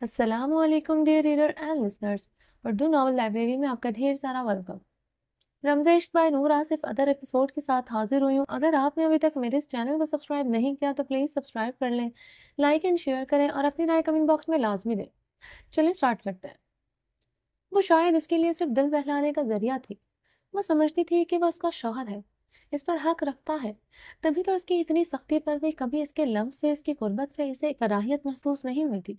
السلام علیکم dear reader and listeners, Urdu novel library میں آپ کا ڈھیر سارا ویلکم۔ رمضان عشق by Noor Asif other episode کے ساتھ حاضر ہوئی ہوں۔ اگر آپ نے ابھی تک میرے اس چینل کو سبسکرائب نہیں کیا تو پلیز سبسکرائب کر لیں، لائک اینڈ شیئر کریں اور اپنی رائے کمنٹ باکس میں لازمی دیں۔ چلیں سٹارٹ کرتے ہیں۔ وہ شاید اس کے لیے صرف دل بہلانے کا ذریعہ تھی۔ وہ سمجھتی تھی کہ وہ اس کا شوہر ہے، اس پر حق رکھتا ہے، تبھی تو اس کی اتنی سختی پر بھی کبھی اس کے لمس سے، اس کی قربت سے اسے کراہیت محسوس نہیں ہوئی تھی۔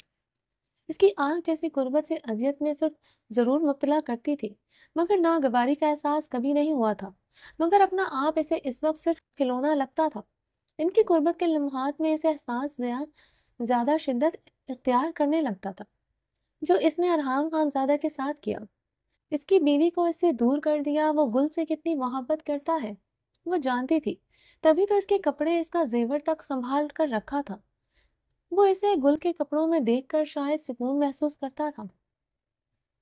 اس کی آنکھ جیسی قربت سے اذیت میں صرف ضرور مبتلا کرتی تھی، مگر ناگواری کا احساس کبھی نہیں ہوا تھا۔ مگر اپنا آپ اسے اس وقت صرف کھلونا لگتا تھا۔ ان کی قربت کے لمحات میں اسے احساس زیادہ شدت اختیار کرنے لگتا تھا جو اس نے ارحام خانزادہ کے ساتھ کیا۔ اس کی بیوی کو اس سے دور کر دیا۔ وہ گل سے کتنی محبت کرتا ہے وہ جانتی تھی، تبھی تو اس کے کپڑے، اس کا زیور تک سنبھال کر رکھا تھا۔ وہ اسے گل کے کپڑوں میں دیکھ کر شاید سکون محسوس کرتا تھا،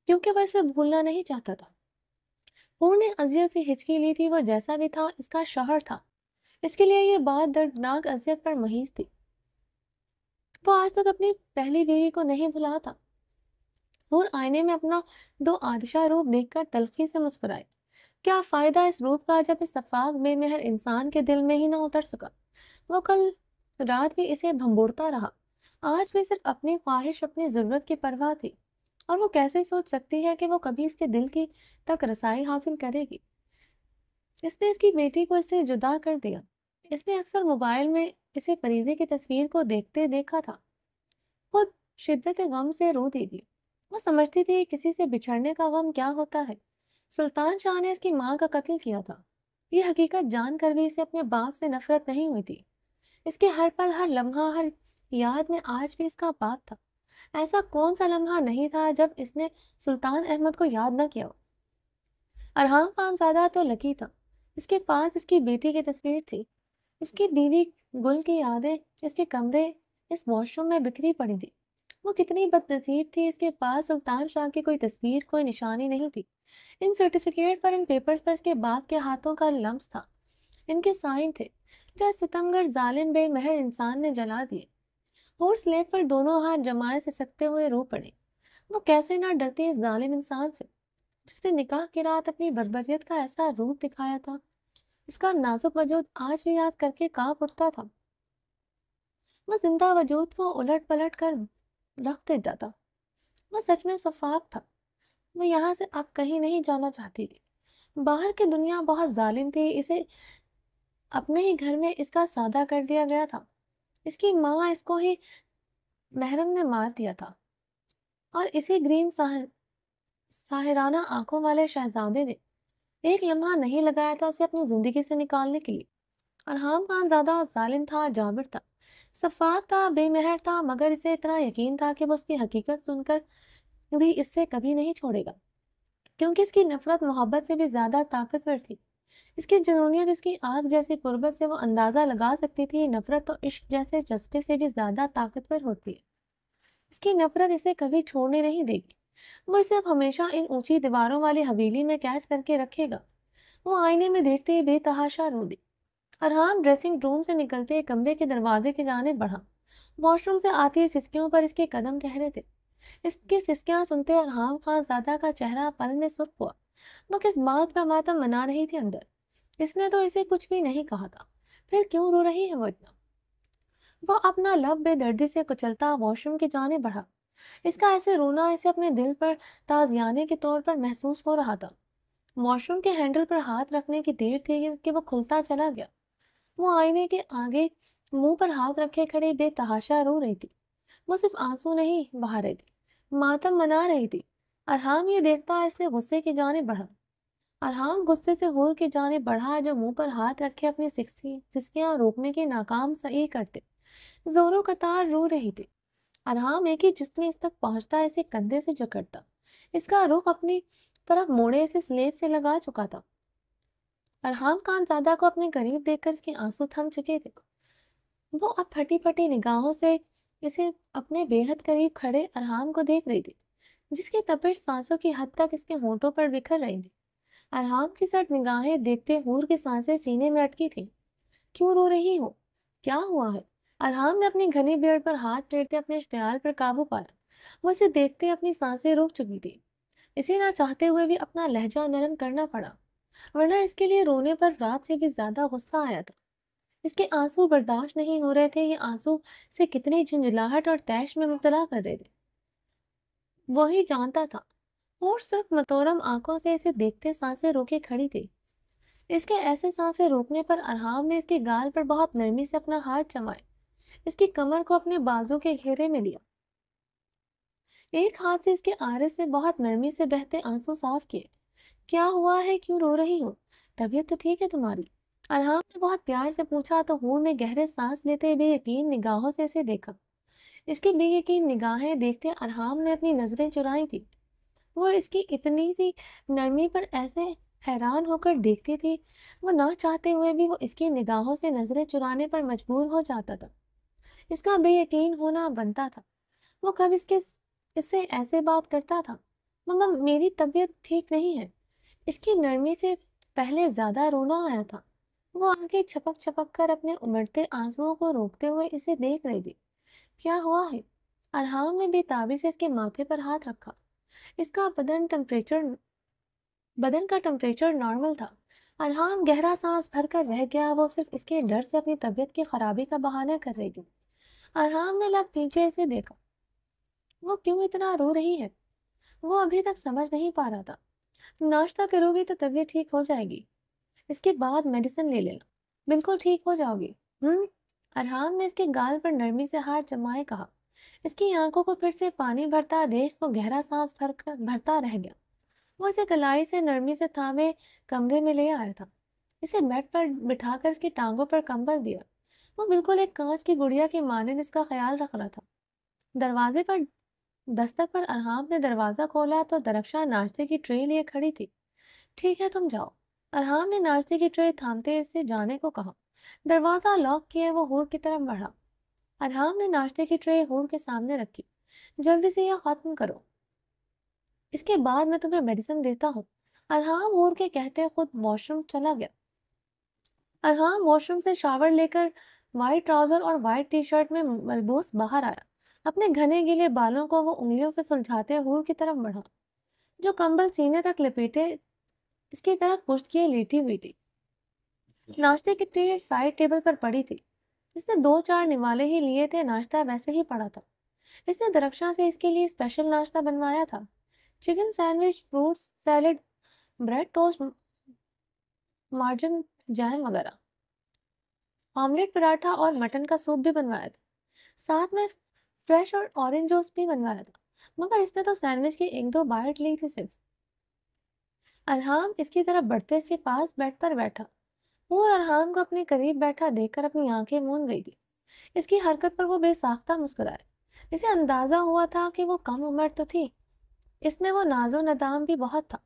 کیونکہ وہ اسے بھولنا نہیں چاہتا تھا۔ پور نے اذیت سے ہچکی لی تھی، وہ جیسا بھی تھا اس کا شوہر تھا۔ اس کے لیے یہ بات دردناک اذیت پر محیط تھی۔ وہ آج تک اپنی پہلی بیوی کو نہیں بھلا تھا۔ پور آئینے میں اپنا دو آدشاہ روپ دیکھ کر تلخی سے مسکرائے۔ کیا فائدہ اس روپ کا جب اس شفاف بے مہر انسان کے دل میں ہی نہ اتر سکا؟ وہ کل رات بھی اسے بھنبوڑتا رہا۔ آج بھی صرف اپنی خواہش، اپنی ضرورت کی پرواہ تھی، اور وہ کیسے سوچ سکتی ہے کہ وہ کبھی اس کے دل کی تک رسائی حاصل کرے گی؟ اس نے اس کی بیٹی کو اس سے جدا کر دیا۔ اس نے اکثر موبائل میں اسے پریزے کی تصویر کو دیکھتے دیکھا تھا۔ خود شدت غم سے روتی تھی۔ وہ سمجھتی تھی کسی سے بچھڑنے کا غم کیا ہوتا ہے۔ سلطان شاہ نے اس کی ماں کا قتل کیا تھا، یہ حقیقت جان کر بھی اسے اپنے باپ سے نفرت نہیں ہوئی تھی۔ اس کے ہر پل، ہر لمحہ، ہر یاد میں آج بھی اس کا باپ تھا۔ ایسا کون سا لمحہ نہیں تھا جب اس نے سلطان احمد کو یاد نہ کیا ہو؟ ارحام خانزادہ تو لکی تھا، اس کے پاس اس کی بیٹی کی تصویر تھی، اس کی بیوی گل کی یادیں اس کے کمرے، اس واش روم میں بکھری پڑی تھی۔ وہ کتنی بد نصیب تھی، اس کے پاس سلطان شاہ کی کوئی تصویر، کوئی نشانی نہیں تھی۔ ان سرٹیفکیٹ پر، ان پیپرز پر اس کے باپ کے ہاتھوں کا لمس تھا، ان کے سائن تھے جو ستمگر ظالم بے مہر انسان نے جلا دیے۔ اور سلیب پر دونوں ہاتھ جمائے سے سکتے ہوئے رو پڑے۔ وہ کیسے نہ ڈرتی اس ظالم انسان سے جس نے نکاح کی رات اپنی بربریت کا ایسا روپ دکھایا تھا۔ اس کا نازک وجود آج بھی یاد کر کے کانپ اٹھتا تھا۔ وہ زندہ وجود کو الٹ پلٹ کر رکھ دیتا تھا۔ وہ سچ میں شفاف تھا۔ وہ یہاں سے اب کہیں نہیں جانا چاہتی تھی۔ باہر کی دنیا بہت ظالم تھی، اسے اپنے ہی گھر میں اس کا سودہ کر دیا گیا تھا۔ اس کی ماں اس کو ہی محرم نے مار دیا تھا، اور اسی گرین ساحرانہ آنکھوں والے شہزادے نے ایک لمحہ نہیں لگایا تھا اسے اپنی زندگی سے نکالنے کے لیے۔ ارحام خانزادہ ظالم تھا، جابر تھا، شفاف تھا، بے مہر تھا، مگر اسے اتنا یقین تھا کہ وہ اس کی حقیقت سن کر بھی اس سے کبھی نہیں چھوڑے گا، کیونکہ اس کی نفرت محبت سے بھی زیادہ طاقتور تھی۔ اس کی جنونیت، اس کی آگ جیسی قربت سے وہ اندازہ لگا سکتی تھی نفرت تو عشق جیسے جذبے سے بھی زیادہ طاقتور ہوتی ہے۔ اس کی نفرت اسے کبھی چھوڑنے نہیں دے گی۔ وہ اسے اب ہمیشہ ان اونچی دیواروں والی حویلی میں قید کر کے رکھے گا۔ وہ آئینے میں دیکھتے ہی بے تحاشا رو دی۔ ارحام ڈریسنگ روم سے نکلتے کمرے کے دروازے کی جانب بڑھا۔ واش روم سے آتی سسکیوں پر اس کے قدم ٹھہرے تھے۔ اس کی سسکیاں سنتے ارحام خانزادہ کا چہرہ پل میں سرخ ہوا۔ وہ کس بات کا ماتم منا رہی تھی اندر؟ اس نے تو اسے کچھ بھی نہیں کہا تھا، پھر کیوں رو رہی ہے وہ اتنا؟ وہ اپنا لب بے دردی سے کچلتا واش روم کی جانب بڑھا۔ اس کا ایسے رونا اسے اپنے دل پر تازیانے کے طور پر محسوس ہو رہا تھا۔ واش روم کے ہینڈل پر ہاتھ رکھنے کی دیر تھی کہ وہ کھلتا چلا گیا۔ وہ آئینے کے آگے منہ پر ہاتھ رکھے کھڑے بے تحاشا رو رہی تھی۔ وہ صرف آنسو نہیں بہا رہی تھی، ماتم منا رہی تھی۔ ارحام یہ دیکھتا اسے غصے کی جانب بڑھا۔ ارحام غصے سے ہور کی جانب بڑھا جو منہ پر ہاتھ رکھے اپنی سسکیاں روکنے کی ناکام سعی کرتے زوروں قطار رو رہی تھی۔ ارحام ایک ہی جسم میں اس تک پہنچتا اسے کندھے سے جکڑتا، اس کا رخ اپنی طرف موڑے اسے سلیب سے لگا چکا تھا۔ ارحام خانزادہ کو اپنے قریب دیکھ کر اس کے آنسو تھم چکے تھے۔ وہ اب پھٹی پھٹی نگاہوں سے اسے اپنے بے حد قریب کھڑے ارحام کو دیکھ رہی تھی، جس کی تپش سانسوں کی حد تک اس کے ہونٹوں پر بکھر رہی تھی۔ ارحام کی سرد نگاہیں دیکھتے حور کی سانسیں سینے میں اٹکی تھی۔ کیوں رو رہی ہو؟ کیا ہوا ہے؟ ارحام نے اپنی گھنی بیئرڈ پر ہاتھ پھیرتے اپنے اشتعال پر قابو پایا۔ وہ اسے دیکھتے اپنی سانسیں روک چکی تھی. اسے نہ چاہتے ہوئے بھی اپنا لہجہ نرم کرنا پڑا، ورنہ اس کے لیے رونے پر رات سے بھی زیادہ غصہ آیا تھا. اس کے آنسو برداشت نہیں ہو رہے تھے. یہ آنسو سے کتنی جھنجھلاہٹ اور تیش میں مبتلا کر رہے تھے وہی جانتا تھا. اور صرف متورم آنکھوں سے اسے دیکھتے سانسیں روکے کھڑی تھی. اس کے ایسے سانسیں روکنے پر ارحام نے اس کے گال پر بہت نرمی سے اپنا ہاتھ جمائے، اس کی کمر کو اپنے بازو کے گھیرے میں لیا. ایک ہاتھ سے اس کے آرے سے بہت نرمی سے بہتے آنسو صاف کیے. کیا ہوا ہے؟ کیوں رو رہی ہو؟ طبیعت تو ٹھیک ہے تمہاری؟ ارحام نے بہت پیار سے پوچھا تو حور نے گہرے سانس لیتے بے یقین نگاہوں سے اسے دیکھا. اس کی بے یقین نگاہیں دیکھتے ارحام نے اپنی نظریں چرائی تھی. وہ اس کی اتنی سی نرمی پر ایسے حیران ہو کر دیکھتی تھی. وہ نہ چاہتے ہوئے بھی وہ اس کی نگاہوں سے نظریں چرانے پر مجبور ہو جاتا تھا. اس کا بے یقین ہونا بنتا تھا. وہ کب اس سے ایسے بات کرتا تھا؟ ماما میری طبیعت ٹھیک نہیں ہے. اس کی نرمی سے پہلے زیادہ رونا آیا تھا. وہ آنکھیں چھپک چھپک کر اپنے امڑتے آنسوؤں کو روکتے ہوئے اسے دیکھ رہی تھی. کیا ہوا ہے؟ ارحام نے بے تابی سے اس کے ماتھے پر ہاتھ رکھا. اس کا بدن کا ٹمپریچر نارمل تھا. ارحام گہرا سانس بھر کر رہ گیا. وہ صرف اس کے ڈر سے اپنی طبیعت کی خرابی کا بہانہ کر رہی تھی. ارحام نے لب پیچھے اسے دیکھا. وہ کیوں اتنا رو رہی ہے؟ وہ ابھی تک سمجھ نہیں پا رہا تھا. ناشتہ کرو گی تو طبیعت ٹھیک ہو جائے گی. اس کے بعد میڈیسن لے لینا، بالکل ٹھیک ہو جاؤ گی. ارحام نے اس کے گال پر نرمی سے ہاتھ جمائے کہا. اس کی آنکھوں کو پھر سے پانی بھرتا دیکھ وہ گہرا سانس بھرتا رہ گیا. وہ اسے کلائی سے نرمی سے تھامے کمرے میں لے آیا تھا. اسے بیڈ پر بٹھا کر اس کی ٹانگوں پر کمبل دیا. وہ بالکل ایک کانچ کی گڑیا کی مانند اس کا خیال رکھ رہا تھا. دروازے پر دستک پر ارحام نے دروازہ کھولا تو درخشاں ناشتے کی ٹرے لیے کھڑی تھی. ٹھیک ہے تم جاؤ. ارحام نے ناشتے کی ٹرے تھامتے اس سے جانے کو کہا. دروازہ لاک کیے وہ حور کی طرف بڑھا. ارحام نے ناشتے کی ٹرے حور کے سامنے رکھی. جلدی سے یہ ختم کرو، اس کے بعد میں تمہیں میڈیسن دیتا ہوں. ارحام حور کے کہتے خود واش روم چلا گیا. ارحام واش روم سے شاور لے کر وائٹ ٹراؤزر اور وائٹ ٹی شرٹ میں ملبوس باہر آیا. اپنے گھنے گیلے بالوں کو وہ انگلیوں سے سلجھاتے حور کی طرف بڑھا، جو کمبل سینے تک لپیٹے اس کی طرف پشت کیے لیٹی ہوئی تھی. ناشتے کی ٹرے سائڈ ٹیبل پر پڑی تھی. اس نے 2-4 نوالے ہی لیے تھے. ناشتہ ویسے ہی پڑا تھا. اس نے درخشاں سے اس کے لیے اسپیشل ناشتہ بنوایا تھا. Chicken sandwich, fruits salad, bread toast, margarine jam وغیرہ، آملیٹ پراٹھا اور مٹن کا سوپ بھی بنوایا تھا. ساتھ میں فریش اور اورنج جوس بھی بنوایا تھا. مگر اس نے تو سینڈوچ کی 1-2 بائٹ لی تھی صرف. ارحام اس کی طرف بڑھتے اس کے پاس بیڈ پر بیٹھا. اور ارحام کو اپنے قریب بیٹھا دیکھ کر اپنی آنکھیں موند گئی تھی. اس کی حرکت پر وہ بے ساختہ مسکرائے. اسے اندازہ ہوا تھا کہ وہ کم عمر تو تھی، اس میں وہ ناز و ندام بھی بہت تھا.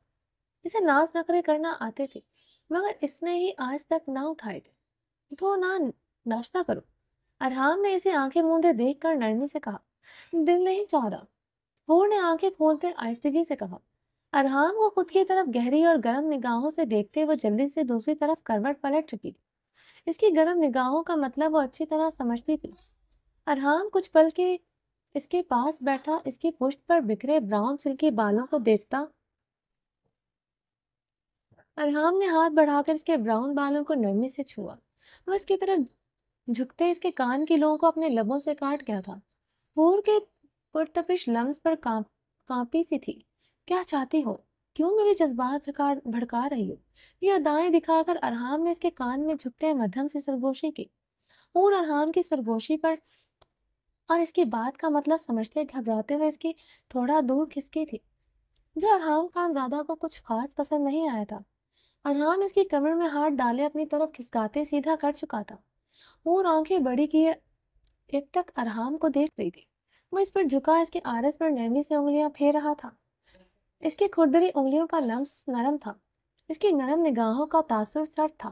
اسے ناز نخرے کرنا آتے تھے، مگر اس نے ہی آج تک نہ اٹھائے تھے. تو ناشتہ کرو. ارحام نے اسے آنکھیں موندے دیکھ کر نرمی سے کہا. دل نہیں چاہ رہا. حور نے آنکھیں کھولتے آہستگی سے کہا. ارحام کو خود کی طرف گہری اور گرم نگاہوں سے دیکھتے وہ جلدی سے دوسری طرف کروٹ پلٹ چکی تھی. اس کی گرم نگاہوں کا مطلب وہ اچھی طرح سمجھتی تھی. ارحام کچھ پل کے اس کے پاس بیٹھا اس کی پشت پر بکھرے براؤن سلکی بالوں کو دیکھتا. ارحام نے ہاتھ بڑھا کر اس کے براؤن بالوں کو نرمی سے چھوا. وہ اس کی طرف جھکتے اس کے کان کی لووں کو اپنے لبوں سے کاٹ گیا تھا. حور کے پرتپش لمس پر کانپی سی تھی. کیا چاہتی ہو؟ کیوں میرے جذبات بھڑکا رہی ہو؟ یہ ادائیں دکھا کر ارحام نے اس کے کان میں جھکتے مدھم سے سرگوشی کی. حور ارحام کی سرگوشی پر اور اس کی بات کا مطلب سمجھتے گھبراتے ہوئے اس کی تھوڑا دور کھسکی تھی، جو ارحام خان زادہ کو کچھ خاص پسند نہیں آیا تھا. ارحام اس کی کمر میں ہاتھ ڈالے اپنی طرف کھسکاتے سیدھا کر چکا تھا. اور آنکھیں بڑی کیے ایک ٹک ارحام کو دیکھ رہی تھی. وہ اس پر جھکا اس کے آرس پر نرمی سے انگلیاں پھیر رہا تھا. اس کی کھردری انگلیوں کا لمس نرم تھا. اس کی نرم نگاہوں کا تاثر سرد تھا.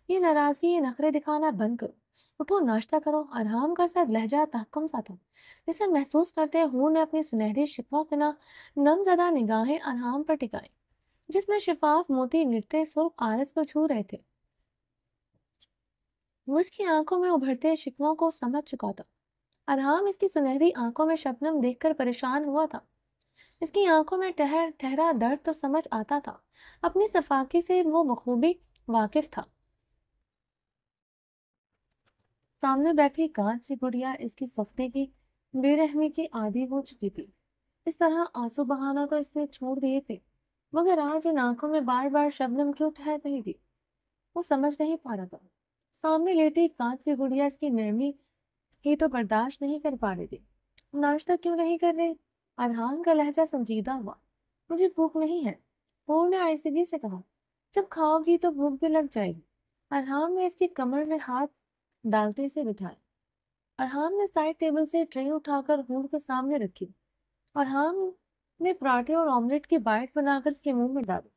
یہ ناراضگی، یہ نخرے دکھانا بند کرو. اٹھو ناشتہ کرو. ارحام کا ساتھ لہجہ تحکم سا تھا، جسے محسوس کرتے حور نے اپنی سنہری شکوہ کنا نم زدہ نگاہیں ارحام پر ٹکائی، جس میں شفاف موتی گرتے سرخ آرس کو چھو رہے تھے. وہ اس کی آنکھوں میں ابھرتے شکووں کو سمجھ چکا تھا. ارحام اس کی سنہری آنکھوں میں شبنم دیکھ کر پریشان ہوا تھا۔ اس کی آنکھوں میں ٹھہرا درد تو سمجھ آتا تھا، اپنی صفاکی سے وہ بخوبی واقف تھا۔ سامنے بیٹھی کانچ سی گڑیا اس کی سفتے کی بے رحمی کی عادی ہو چکی تھی۔ اس طرح آنسو بہانا تو اس نے چھوڑ دیے تھے، مگر آج ان آنکھوں میں بار بار شبنم کیوں ٹھہر رہی تھی، وہ سمجھ نہیں پا رہا تھا۔ سامنے لیٹی کانچ سی گڑیا اس کی نرمی ہی تو برداشت نہیں کر پا رہی تھی۔ ناشتہ کیوں نہیں کر رہے؟ ارحان کا لہجہ سنجیدہ ہوا۔ مجھے بھوک نہیں ہے، ہور نے آہستگی سے کہا۔ جب کھاؤ گی تو بھوک بھی لگ جائے گی۔ ارحان نے اس کی کمر میں ہاتھ ڈالتے سے بٹھایا۔ ارحان نے سائڈ ٹیبل سے ٹرے اٹھا کر ہور کے سامنے رکھی۔ ارحان نے پراٹھے اور آملیٹ کی بائٹ بنا کر اس کے منہ میں ڈالی۔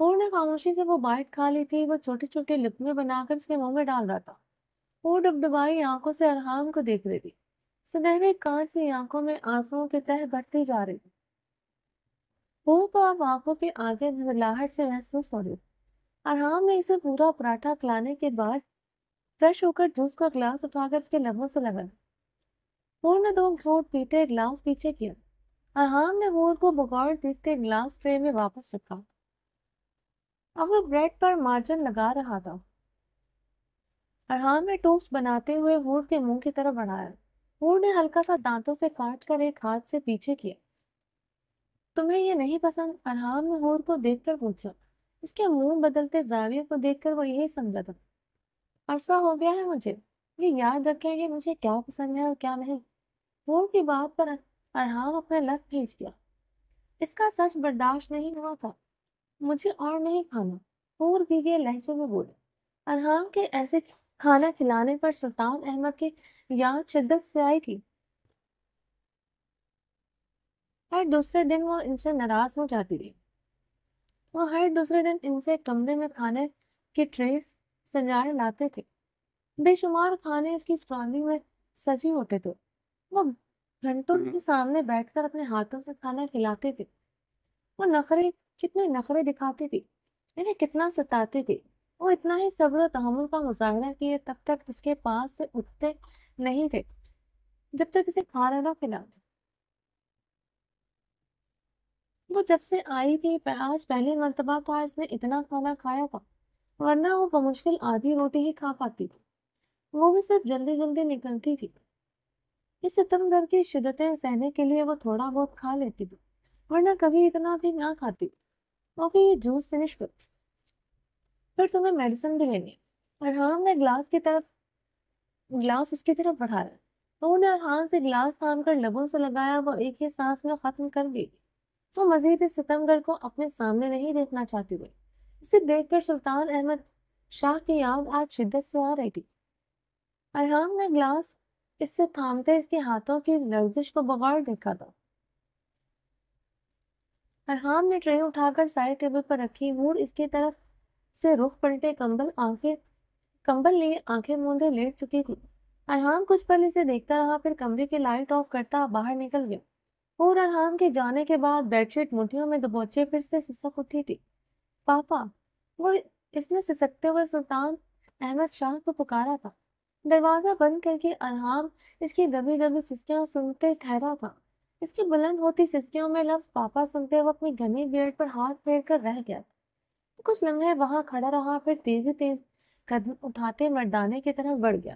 ہور نے خاموشی سے وہ بائٹ کھا لی تھی، وہ چھوٹے چھوٹے لقمے بنا کر اس کے منہ میں ڈال رہا تھا۔ وہ ڈبڈبائی آنکھوں سے ارحان کو دیکھ رہی تھی۔ سنہرے کانچ سی آنکھوں میں آنسوؤں کی تہ بڑھتی جا رہی تھی۔ وہ کو اب آنکھوں کے آگے دھندلاہٹ سے محسوس ہو رہی تھی۔ ارحان نے اسے پورا پراٹھا کھلانے کے بعد فریش ہو کر جوس کا گلاس اٹھا کر اس کے لبوں سے لگایا۔ ہور نے 2 گھونٹ پیتے گلاس پیچھے کیا۔ ارحان نے ہور کو بغور دیکھتے گلاس ٹرے میں واپس رکھا۔ اب وہ بریڈ پر مارجن لگا رہا تھا۔ ارحان نے ٹوسٹ بناتے ہوئے ہور کے منہ کی طرف بڑھایا۔ ہور نے ہلکا سا دانتوں سے کاٹ کر ایک ہاتھ سے پیچھے کیا۔ تمہیں یہ نہیں پسند؟ ارحان نے ہور کو دیکھ کر پوچھا۔ اس کے منہ بدلتے زاویے کو دیکھ کر وہ یہی سمجھا تھا۔ عرصہ ہو گیا ہے مجھے، یہ یاد رکھیں کہ مجھے کیا پسند ہے اور کیا نہیں۔ ہور کی بات پر ارحان اپنا لب کھینچ گیا۔ اس کا سچ برداشت نہیں ہوا تھا۔ مجھے اور نہیں کھانا، ہور بھیگے لہجے میں بولے۔ ارحان کے ایسے کھانا کھلانے پر سلطان احمد کی یاد شدت سے آئی تھی۔ ہر دوسرے دن وہ ان سے ناراض ہو جاتی تھی۔ وہ ہر دوسرے دن ان سے کمرے میں کھانے کے ٹریس سنجائے لاتے تھے۔ بے شمار کھانے اس کی ٹرالی میں سجی ہوتے تھے۔ وہ گھنٹوں کے سامنے بیٹھ کر اپنے ہاتھوں سے کھانا کھلاتے تھے۔ وہ کتنے نخرے دکھاتی تھی، انہیں کتنا ستاتی تھی۔ وہ اتنا ہی صبر و تحمل کا مظاہرہ کیے تب تک اس کے پاس سے اٹھتے نہیں تھے جب تک اسے کھانا نہ کھلاتے۔ وہ جب سے آئی تھی آج پہلی مرتبہ تھا اس نے اتنا کھانا کھایا تھا، ورنہ وہ بمشکل آدھی روٹی ہی کھا پاتی تھی، وہ بھی صرف جلدی جلدی نکلتی تھی۔ اس ستم گر کی شدتیں سہنے کے لیے وہ تھوڑا بہت کھا لیتی تھی، ورنہ کبھی اتنا بھی نہ کھاتی۔ اوکے، یہ جوس فنش کر، پھر تمہیں میڈیسن بھی لینی ہے۔ ارحان نے گلاس اس کی طرف بڑھایا۔ تو نے ارحان سے گلاس تھام کر لبوں سے لگایا، وہ ایک ہی سانس میں ختم کر گئی۔ وہ مزید اس ستمگر کو اپنے سامنے نہیں دیکھنا چاہتی ہوئی۔ اسے دیکھ کر سلطان احمد شاہ کی یاد آج شدت سے آ رہی تھی۔ ارحان نے گلاس اس سے تھامتے اس کے ہاتھوں کی لرزش کو بغور دیکھا تھا۔ ارحان نے ٹرے اٹھا کر سائڈ ٹیبل پر رکھی۔ ہور اس کی طرف سے رخ پلٹے کمبل لیے آنکھیں موندے لیٹ چکی تھی۔ ارحان کچھ پل اسے دیکھتا رہا، پھر کمرے کی لائٹ آف کرتا باہر نکل گیا۔ اور ارحان کے جانے کے بعد بیڈ شیٹ مٹھیوں میں دبوچے پھر سے سسک اٹھی تھی۔ پاپا، وہ اس نے سسکتے ہوئے سلطان احمد شاہ کو پکارا تھا۔ دروازہ بند کر کے ارحان اس کی دبی دبی سسکیاں سنتے ٹھہرا تھا۔ اس کی بلند ہوتی سسکیوں میں لفظ پاپا سنتے وہ اپنی گھنی بیڑ پر ہاتھ پھیر کر رہ گیا تھا۔ کچھ لمحے وہاں کھڑا رہا، پھر تیز قدم اٹھاتے مردانے کی طرف بڑھ گیا۔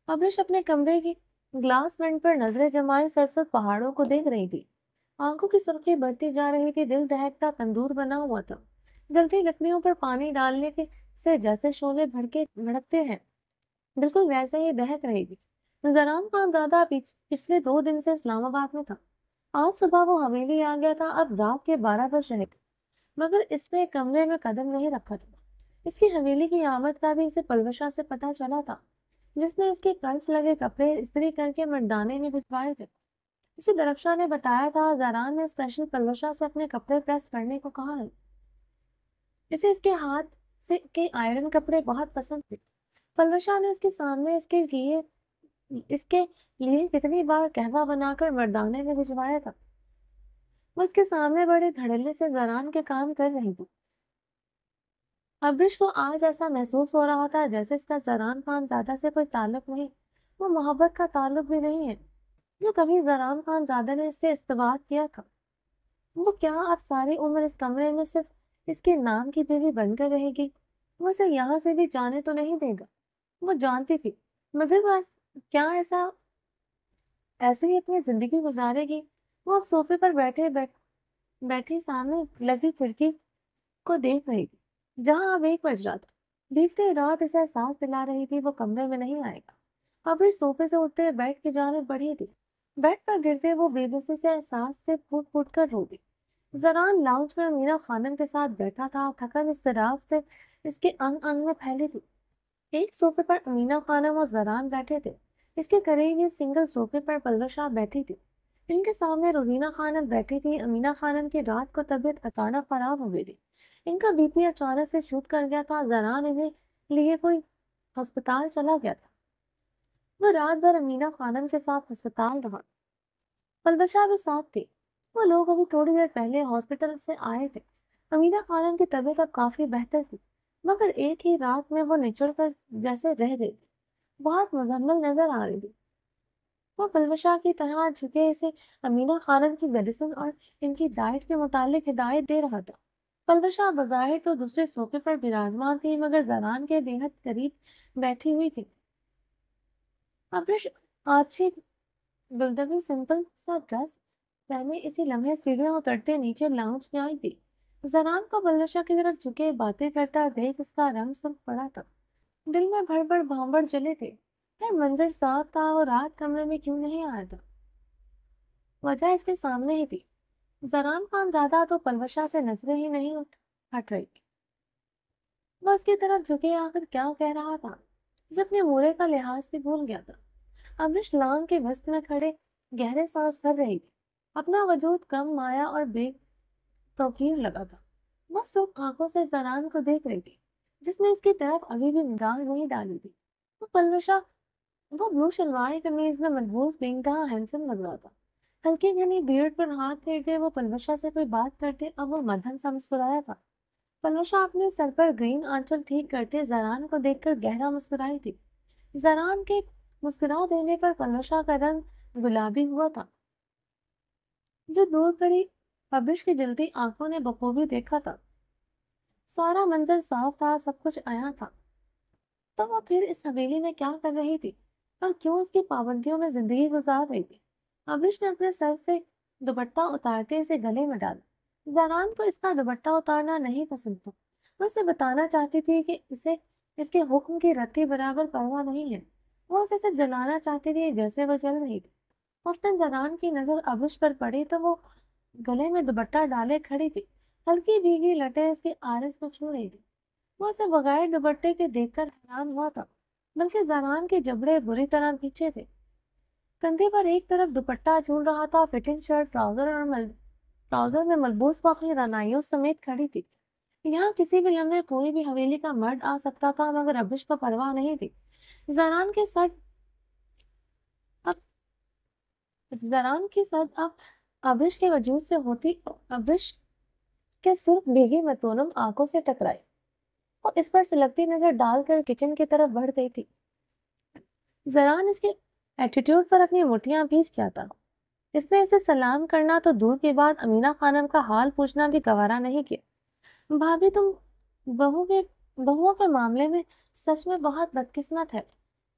ابرش اپنے کمرے کی گلاس ونڈ پر نظریں جمائے سرسبز پہاڑوں کو دیکھ رہی تھی۔ آنکھوں کی سرخی بڑھتی جا رہی تھی، دل دہکتا تندور بنا ہوا تھا۔ جلتی لکڑیوں پر پانی ڈالنے سے جیسے شعلے بھڑکتے ہیں، بالکل ویسے ہی دہک رہی تھی۔ زران خان زادہ پچھلے 2 دن سے اسلام آباد میں تھا۔ آج صبح وہ حویلی آ گیا تھا، اب رات کے 12 بج رہے تھے، مگر اس نے کمرے میں قدم نہیں رکھا تھا۔ اس کی حویلی کی آمد کا بھی اسے پلوشا سے پتہ چلا تھا، جس نے اس کے کلف لگے کپڑے استری کر کے مردانے میں بھجوائے تھے۔ اسے درخشاں نے بتایا تھا زاران نے اسپیشل پلوشا سے اپنے کپڑے پریس کرنے کو کہا ہے۔ اسے اس کے ہاتھ کے آئرن کپڑے بہت پسند تھے۔ پلوشا نے اس کے سامنے اس کے لیے کتنی بار قہوہ بنا کر مردانے میں بھجوایا تھا۔ وہ اس کے سامنے بڑے دھڑلے سے زاران کے کام کر رہی تھی۔ ابرش کو آج ایسا محسوس ہو رہا تھا جیسے اس کا زران خان زادہ سے کوئی تعلق نہیں، وہ محبت کا تعلق بھی نہیں ہے جو کبھی زران خان زادہ نے اس سے استفاد کیا تھا۔ وہ کیا اب ساری عمر اس کمرے میں صرف اس کے نام کی بیوی بن کر رہے گی؟ وہ اسے یہاں سے بھی جانے تو نہیں دے گا۔ وہ جانتی تھی مگر وہ کیا ایسے ہی اپنی زندگی گزارے گی؟ وہ اب صوفے پر بیٹھی سامنے لگی کھڑکی کو دیکھ رہی تھی جہاں اب 1 بج رہا تھا۔ دیکھتے ہی رات اسے احساس دلا رہی تھی وہ کمرے میں نہیں آئے گا۔ اب اس صوفے سے اٹھتے بیڈ کی جانب بڑھی تھی۔ بیڈ پر گرتے وہ بے بسی سے احساس سے پھوٹ پھوٹ کر رو دی۔ زران لاؤنج میں امینا خانم کے ساتھ بیٹھا تھا، تھکن اضطراب سے اس کے انگ انگ میں پھیلی تھی۔ ایک صوفے پر امینا خانم اور زران بیٹھے تھے، اس کے قریب ہی سنگل صوفے پر پلوشا بیٹھی تھی۔ ان کے سامنے روزینہ خانم بیٹھی تھی۔ امینا خانم کی رات کو طبیعت اچانک خراب ہو گئی تھی، ان کا بی پی اچانک سے شوٹ کر گیا تھا۔ زران انہیں لیے کوئی ہسپتال چلا گیا تھا۔ وہ رات بھر امینا خانم کے ساتھ ہسپتال رہا۔ پلوشا بھی ساتھ تھی۔ وہ لوگ ابھی تھوڑی دیر پہلے ہاسپٹل سے آئے تھے۔ امینا خانم کی طبیعت اب کافی بہتر تھی، مگر ایک ہی رات میں وہ نچڑ کر جیسے رہ گئی تھی، بہت مزمل نظر آ رہی تھی۔ وہ پلوشا کی طرح جھکے اسے امینا خانم کی میڈیسن اور ان کی ڈائٹ کے متعلق ہدایت دے رہا تھا۔ پلوشا بظاہر تو دوسرے صوفے پر براجمان تھی، مگر زران کے بےحد قریب بیٹھی ہوئی تھی۔ ابرش آچھی گلدبی سمپل سا ڈریس پہنے اسی لمحے سیڑھیاں اترتے نیچے لاؤنج میں آئی تھی۔ زران کو پلوشا کی طرف جھکے باتیں کرتا دیکھ اس کا رنگ سرخ پڑا تھا، دل میں بھڑ بڑ بھانبڑ چلے تھے۔ پھر منظر صاف تھا، وہ رات کمرے میں کیوں نہیں آیا تھا؟ وجہ اس کے سامنے ہی تھی۔ زران خان زادہ تو پلوشا سے نظریں ہی نہیں ہٹ رہی تھی۔ وہ اس کی طرف جھکے آخر کیا کہہ رہا تھا جو اپنے مورے کا لحاظ بھی بھول گیا تھا۔ ابرش لان کے وسط میں کھڑے گہرے سانس بھر رہی تھی، اپنا وجود کم مایا اور بے توقیر لگا تھا۔ وہ سرخ آنکھوں سے زران کو دیکھ رہی تھی جس نے اس کی طرف ابھی بھی نگاہ نہیں ڈالی تھی۔ وہ بلو شلوار قمیض میں ملبوس بے انتہا ہینڈسم لگ رہا تھا۔ ہلکی گھنی بیئرڈ پر ہاتھ پھیرتے وہ پلوشا سے کوئی بات کرتے، اب وہ مدھم سا مسکرایا تھا۔ پلوشا اپنے سر پر گرین آنچل ٹھیک کرتے زران کو دیکھ کر گہرا مسکرائی تھی۔ زران کے مسکرا دینے پر پلوشا کا رنگ گلابی ہوا تھا جو دور کھڑی ابرش کی جلتی آنکھوں نے بخوبی دیکھا تھا۔ سارا منظر صاف تھا، سب کچھ عیاں تھا۔ تو وہ پھر اس حویلی میں کیا کر رہی تھی اور کیوں اس کی پابندیوں میں زندگی گزار رہی تھی؟ ابرش نے اپنے سر سے دوپٹہ اتارتے اسے گلے میں ڈالا۔ زران کو اس کا دوپٹہ اتارنا نہیں پسند تھا۔ وہ اسے بتانا چاہتی تھی کہ اسے اس کے حکم کی رتی برابر پرواہ نہیں ہے۔ وہ اسے صرف جلانا چاہتی تھی جیسے وہ جل رہی تھی۔ وقتاً زران کی نظر ابرش پر پڑی تو وہ گلے میں دوپٹہ ڈالے کھڑی تھی، ہلکی بھیگی لٹیں اس کے آرز کو چھو رہی تھی۔ وہ اسے بغیر دوپٹے کے دیکھ کر حیران ہوا تھا، بلکہ زران کے جبڑے بری طرح پیچھے تھے، کندھے پر ایک طرف دوپٹہ جھول رہا تھا۔ فٹنگ شرٹ، ٹراؤزر میں ملبوس وہ اپنی رانائیوں سمیت کھڑی تھی۔ یہاں کسی بھی لمحے کوئی بھی حویلی کا مرد آ سکتا تھا، مگر ابرش کو پرواہ نہیں تھی۔ زران کی سرد اب ابرش کے وجود سے ہوتی ابرش کے سرخ بھیگی متونم آنکھوں سے ٹکرائی۔ وہ اس پر سلگتی نظر ڈال کر کچن کی طرف بڑھ گئی تھی۔ زران اس کے ایٹیٹیوڈ پر اپنی مٹھیاں بھیج کیا تھا۔ اس نے اسے سلام کرنا تو دور کی بات، امینا خانم کا حال پوچھنا بھی گوارا نہیں کیا۔ بھابھی تم بہوؤں کے معاملے میں سچ میں بہت بدقسمت ہے۔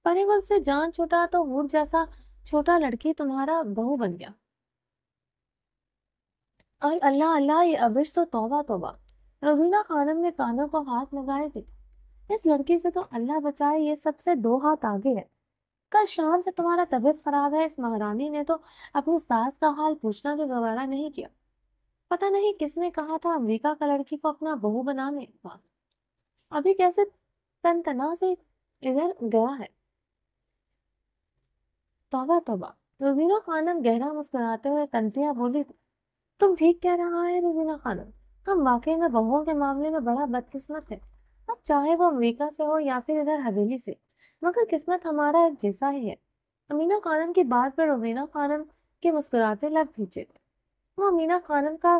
پری گل سے جان چھوٹا تو ہور جیسا چھوٹا لڑکی تمہارا بہو بن گیا، اور اللہ اللہ یہ ابرش تو توبہ توبہ۔ روزینہ خانم نے کانوں کو ہاتھ لگائے تھے۔ اس لڑکی سے تو اللہ بچائے، یہ سب سے 2 ہاتھ آگے ہے۔ کل شام سے تمہارا طبیعت خراب ہے۔ اس مہارانی نے تو اپنی ساس کا حال پوچھنا بھی گوارا نہیں کیا۔ پتہ نہیں کس نے کہا تھا امریکہ کا لڑکی کو اپنا بہو بنانے کا، ابھی کیسے تن تنا سے ادھر گیا ہے۔ توبہ توبہ۔ روزینہ خانم گہرا مسکراتے ہوئے کنزیہ بولی تھی۔ تم ٹھیک کہہ رہا ہے روزینہ خانم، ہم واقعی میں بہوؤں کے معاملے میں بڑا بدقسمت ہے، اب چاہے وہ امریکہ سے ہو یا پھر ادھر حویلی سے، مگر قسمت ہمارا ایک جیسا ہی ہے۔ امینا خانم کی بات پر روزینہ خانم کے مسکراتے لب بھیجے تھے۔ وہ امینا خانم کا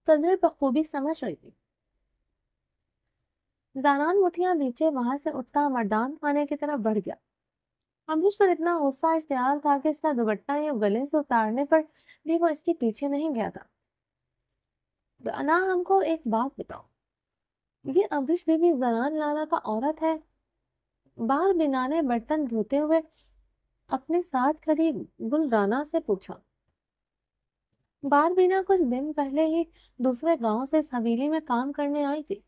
قدر بخوبی سمجھ رہی تھی۔ زاران مٹھیاں نیچے وہاں سے اٹھتا مردان خانے کی طرف بڑھ گیا۔ امریش پر اتنا غصہ اشتعال تھا کہ اس کا دوپٹہ یا گلے سے اتارنے پر بھی وہ اس کے پیچھے نہیں گیا تھا۔ انا ہم کو ایک بات بتاؤ، یہ امریش بی بی زاران لالا کا عورت ہے؟ باہر بنا نے برتن دھوتے ہوئے اپنے ساتھ کھڑی گل رانا سے پوچھا۔ بار بینا کچھ دن پہلے ہی دوسرے گاؤں سے اس حویلی میں کام کرنے آئی تھی۔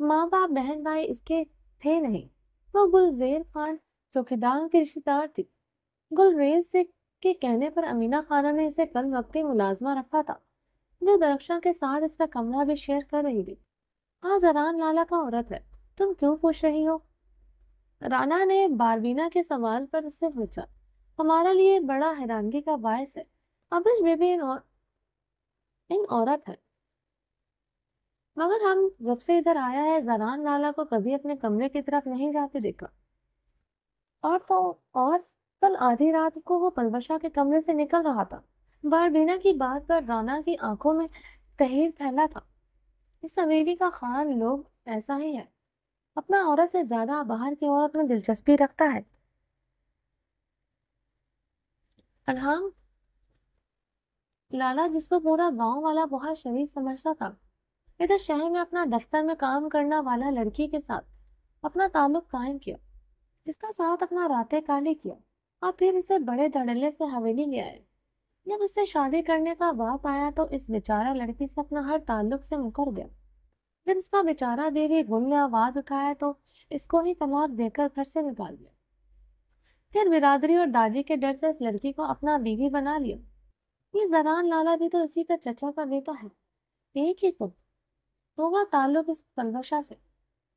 ماں باپ بہن بھائی اس کے تھے نہیں۔ وہ گلزیر خان چوکیدار کی رشتہ دار تھی۔ گلریز سے کے کہنے پر امینہ خانہ نے اسے کل وقتی ملازمہ رکھا تھا، جو درخشاں کے ساتھ اس کا کمرہ بھی شیئر کر رہی تھی۔ ہاں زران لالا کا عورت ہے، تم کیوں پوچھ رہی ہو؟ رانا نے باربینا کے سوال پر اس سے پوچھا۔ ہمارا لیے بڑا حیرانگی کا باعث ہے، ابرش بیبی ان عورت ہے، مگر ہم جب سے ادھر آیا ہے زران لالا کو کبھی اپنے کمرے کی طرف نہیں جاتے دیکھا۔ اور کل آدھی رات کو وہ پلوشا کے کمرے سے نکل رہا تھا۔ باربینا کی بات پر رانا کی آنکھوں میں تحیر پھیلا تھا۔ اس حویلی کا خان لوگ ایسا ہی ہے، اپنا عورت سے زیادہ باہر کی عورت میں دلچسپی رکھتا ہے۔ ارحام لالا، جس کو پورا گاؤں والا بہت شریف سمجھتا تھا، ادھر شہر میں اپنا دفتر میں کام کرنا والا لڑکی کے ساتھ اپنا تعلق قائم کیا، اس کا ساتھ اپنا راتیں کالی کیا، اور پھر اسے بڑے دھڑلے سے حویلی لے آئے۔ جب اس سے شادی کرنے کا وقت آیا تو اس بیچارہ لڑکی سے اپنا ہر تعلق سے مکر گیا۔ جب اس کا بیچارہ بیوی گل نے آواز اٹھایا تو اس کو ہی طلاق دے کر گھر سے نکال دیا۔ پھر برادری اور دادی کے ڈر سے اس لڑکی کو اپنا بیوی بنا لیا۔ یہ زران لالا بھی تو اسی کا چچا کا بیٹا ہے، ایک ہی کو ہوگا تعلق اس پلوشا سے۔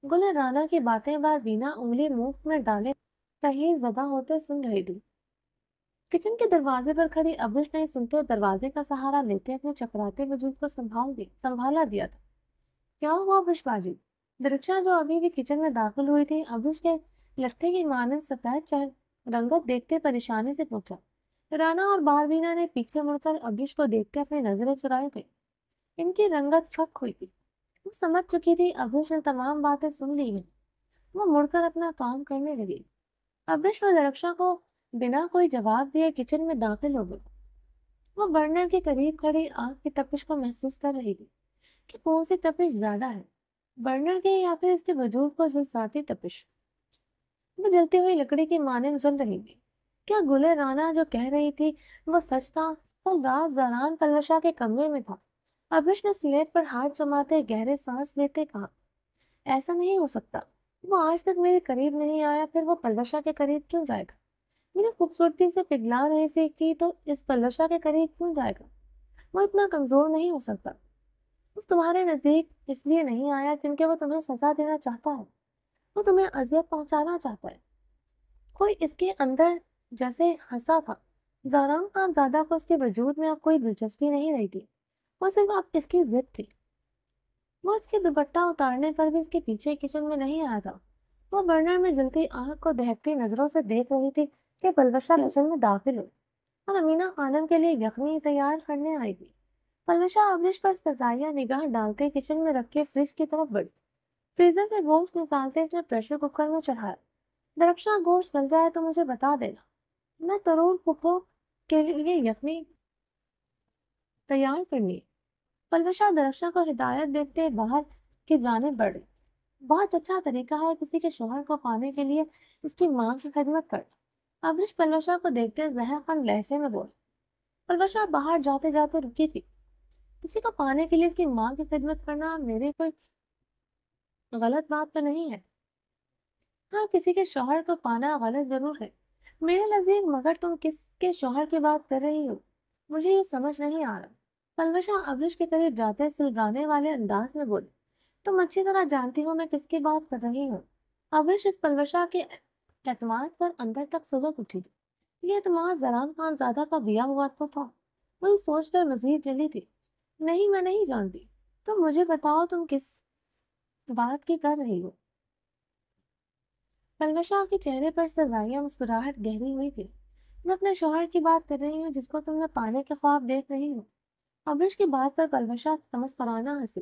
گل رانا کی باتیں بار بینا انگلی منہ میں ڈالے تحیر زدہ ہوتے سن رہی تھی۔ کچن کے دروازے پر کھڑی ابرش نہیں سنتے دروازے کا سہارا لیتے اپنے چکراتے وجود کو سنبھالا دیا تھا۔ کیا ہوا ابرش باجی؟ درخشاں جو ابھی بھی کچن میں داخل ہوئی تھی ابرش کے لٹھے کی مانند سفید رنگت دیکھتے پریشانی سے پوچھا۔ رانا اور باربینا نے پیچھے مڑ کر ابرش کو دیکھتے اپنی نظریں چرائی تھی۔ ان کی رنگت پھک ہوئی تھی، وہ سمجھ چکی تھی ابرش نے تمام باتیں سن لی ہیں۔ وہ مڑ کر اپنا کام کرنے لگی۔ ابرش و درخشاں کو بنا کوئی جواب دیے کچن میں داخل ہو گئی۔ وہ برنر کے قریب کھڑی آگ کی تپش کو محسوس کر رہی تھی کہ کون سی تپش زیادہ ہے، برنر کے یا پھر اس کے وجود کو جھلساتی تپش۔ وہ جلتی ہوئی لکڑی کی مانند جل رہی تھی۔ کیا گلے رانا جو کہہ رہی تھی وہ سچ تھا؟ کل رات زاران پلوشا کے کمرے میں تھا۔ ابرش نے سلیٹ پر ہاتھ جماتے گہرے سانس لیتے کہا، ایسا نہیں ہو سکتا، وہ آج تک میرے قریب نہیں آیا، پھر وہ پلوشا کے قریب کیوں جائے گا؟ میری خوبصورتی سے پگھلا نہیں سیکھی تو اس پلوشا کے قریب کیوں جائے گا؟ وہ اتنا کمزور نہیں ہو سکتا۔ وہ تمہارے نزدیک اس لیے نہیں آیا کیونکہ وہ تمہیں سزا دینا چاہتا ہے، وہ تمہیں اذیت پہنچانا چاہتا ہے۔ کوئی اس کے اندر جیسے ہنسا تھا۔ زاران خان زادہ کو اس کے وجود میں اب کوئی دلچسپی نہیں رہی تھی، وہ صرف اب اس کی ضد تھی۔ وہ اس کے دوپٹہ اتارنے پر بھی اس کے پیچھے کچن میں نہیں آیا تھا۔ وہ برنر میں جلتی آگ کو دہکتی نظروں سے دیکھ رہی تھی کہ پلوشا کچن میں داخل ہوئی اور امینہ خانم کے لیے یخنی تیار کرنے آئی تھی۔ پلوشا ابرش پر استحضائیہ نگاہ ڈالتے کچن میں رکھے فریج کی طرف بڑھی۔ فریزر سے گوشت نکالتے اس نے پریشر کوکر میں چڑھایا۔ درخشاں گوشت گل جائے تو مجھے بتا دینا، میں ترون پھپھو کے لیے یخنی تیار کرنی ہے۔ پلوشا درخشاں کو ہدایت دیتے باہر کی جانب بڑھے۔ بہت اچھا طریقہ ہے کسی کے شوہر کو پانے کے لیے اس کی ماں کی خدمت کرنا، ابرش پلوشا کو دیکھتے زہر خان لہجے میں بول۔ پلوشا باہر جاتے جاتے رکی تھی۔ کسی کو پانے کے لیے اس کی ماں کی خدمت کرنا میرے کوئی غلط بات تو نہیں ہے؟ ہاں، کسی کے شوہر کو پانا غلط ضرور ہے میرے نزدیک، مگر تم کس کے شوہر کی بات کر رہی ہو؟ مجھے یہ سمجھ نہیں آ رہا۔ پلوشا ابرش کے قریب جاتے سلگانے والے انداز میں بولی، تم اچھی طرح جانتی ہو میں کس کی بات کر رہی ہوں۔ ابرش اس پلوشا کے اعتماد پر اندر تک سلک اٹھی تھی۔ یہ اعتماد زران خان زادہ کا دیا ہوا تو تھا۔ وہ یہ سوچ کر مزید جلی تھی، نہیں میں نہیں جانتی، تم مجھے بتاؤ تم کس بات کی کر رہی ہو؟ پلوشا کے چہرے پر سزائیہ مسکراہٹ گہری ہوئی تھی۔ میں اپنے شوہر کی بات کر رہی ہوں جس کو تم نے پانے کے خواب دیکھ رہی ہو۔ ابرش کی بات پر پلوشا تمسخرانہ ہنسی۔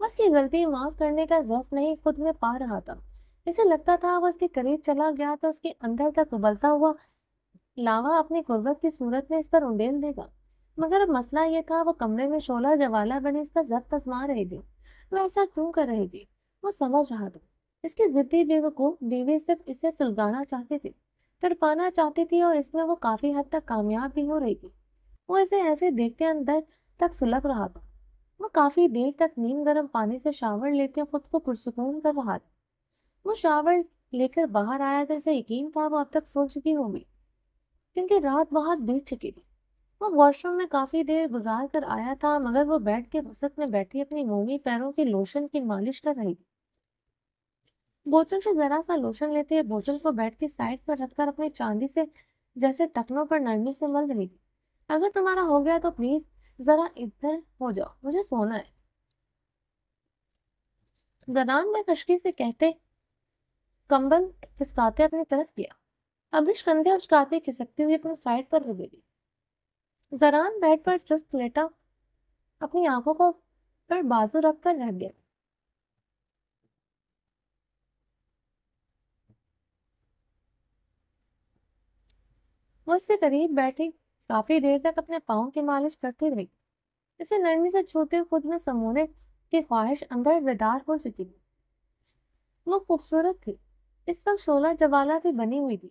بس یہ غلطی معاف کرنے کا ضعف نہیں خود میں پا رہا تھا۔ اسے لگتا تھا وہ اس کے قریب چلا گیا تو اس کے اندر تک ابلتا ہوا لاوا اپنی قربت کی صورت میں اس پر انڈیل دے گا۔ مگر اب مسئلہ یہ تھا وہ کمرے میں شعلہ جوالا بنی اس کا ضبط آزما رہی تھی۔ وہ ایسا کیوں کر رہی تھی؟ وہ سمجھ رہا تھا۔ اس کی ضدی بے وقوف بیوی صرف اسے سلگانا چاہتی تھی، تڑپانا چاہتی تھی، اور اس میں وہ کافی حد تک کامیاب بھی ہو رہی تھی۔ وہ اسے ایسے دیکھتے اندر تک سلگ رہا تھا۔ وہ کافی دیر تک نیم گرم پانی سے شاور لیتے خود کو پرسکون کر رہا تھا۔ وہ شاور لے کر باہر آیا تو اسے یقین تھا وہ اب تک سو چکی ہوگی، کیونکہ رات بہت بیت چکی تھی۔ وہ واش روم میں کافی دیر گزار کر آیا تھا، مگر وہ بیڈ کے وسط میں بیٹھی اپنی مومی پیروں کی لوشن کی مالش کر رہی تھی۔ بوتل سے ذرا سا لوشن لیتے ہوئے بوتل کو بیڈ کی سائڈ پر رکھ کر اپنی چاندی سے جیسے ٹکنوں پر نرمی سے مل رہی تھی۔ اگر تمہارا ہو گیا تو پلیز ذرا ادھر ہو جاؤ، مجھے سونا ہے، زنان نے خشکی سے کہتے کمبل کھسکاتے اپنی طرف کیا۔ ابرش کندھے اچکاتے کھسکتی ہوئی اپنی سائڈ پر ہو گئی۔ زنان بیڈ پر چست لیٹا اپنی آنکھوں کو پر بازو رکھ کر رہ گیا۔ وہ اس کے قریب بیٹھی کافی دیر تک اپنے پاؤں کی مالش کرتی رہی۔ اسے نرمی سے چھوتے خود میں سمونے کی خواہش اندر بیدار ہو چکی تھی۔ وہ خوبصورت تھی، اس وقت شعلہ جوالا بھی بنی ہوئی تھی،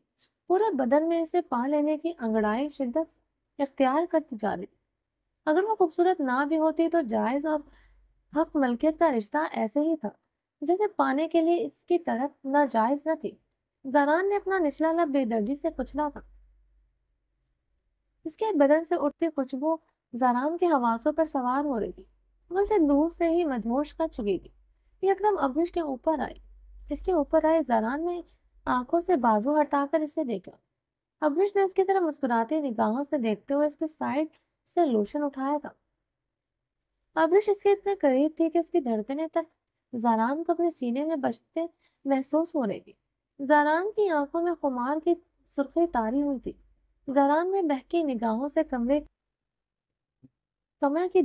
پورے بدن میں اسے پا لینے کی انگڑائی شدت اختیار کرتی جا رہی تھی۔ اگر وہ خوبصورت نہ بھی ہوتی تو جائز اور حق ملکیت کا رشتہ ایسے ہی تھا جیسے پانے کے لیے اس کی طرف ناجائز نہ تھی۔ زنان نے اپنا نچلا لب بے دردی سے کچلا تھا۔ اس کے بدن سے اٹھتی خوشبو زنان کے حواسوں پر سوار ہو رہی تھی۔ وہ اسے دور سے ہی مدہوش کر چکی تھی۔ یہ ایک دم ابرش کے اوپر آئی۔ اس کے اوپر آئے زنان نے آنکھوں سے بازو ہٹا کر اسے دیکھا۔ ابرش نے اس کی طرف مسکراتی نگاہوں سے دیکھتے ہوئے اس کی سائڈ سے لوشن اٹھایا تھا۔ ابرش اس کے اتنے قریب تھی کہ اس کی دھڑکنیں تک زنان کو اپنے سینے میں بجتے محسوس ہو رہی تھی۔ زنان کی آنکھوں میں خمار کی سرخی تاری ہوئی تھی۔ زنان نے بہکی نگاہوں سے کمرے کی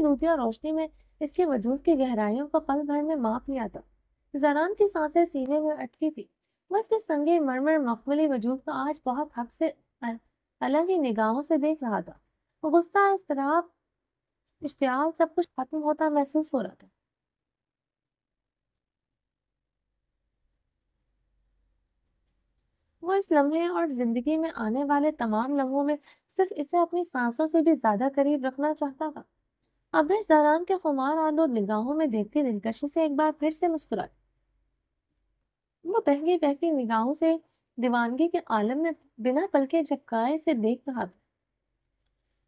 دودھیا روشنی میں اس کے وجود کی گہرائیوں کو پل بھر میں ماپ لیا تھا۔ زنان کی سانسیں سینے میں اٹکی تھی۔ وہ اس کے سنگی مرمر مخملی وجود کو آج بہت حق سے الگ ہی نگاہوں سے دیکھ رہا تھا۔ غصہ، اضطراب، اشتعال، سب کچھ ختم ہوتا محسوس ہو رہا تھا۔ وہ اس لمحے اور زندگی میں آنے والے تمام لمحوں میں صرف اسے اپنی سانسوں سے بھی زیادہ قریب رکھنا چاہتا تھا۔ ابرش زنان کے خمار آلود نگاہوں میں دیکھتی دلکشی سے ایک بار پھر سے مسکرائی۔ وہ بہکی بہکی نگاہوں سے دیوانگی کے عالم میں بنا پلکے جھپکائے سے دیکھ رہا تھا۔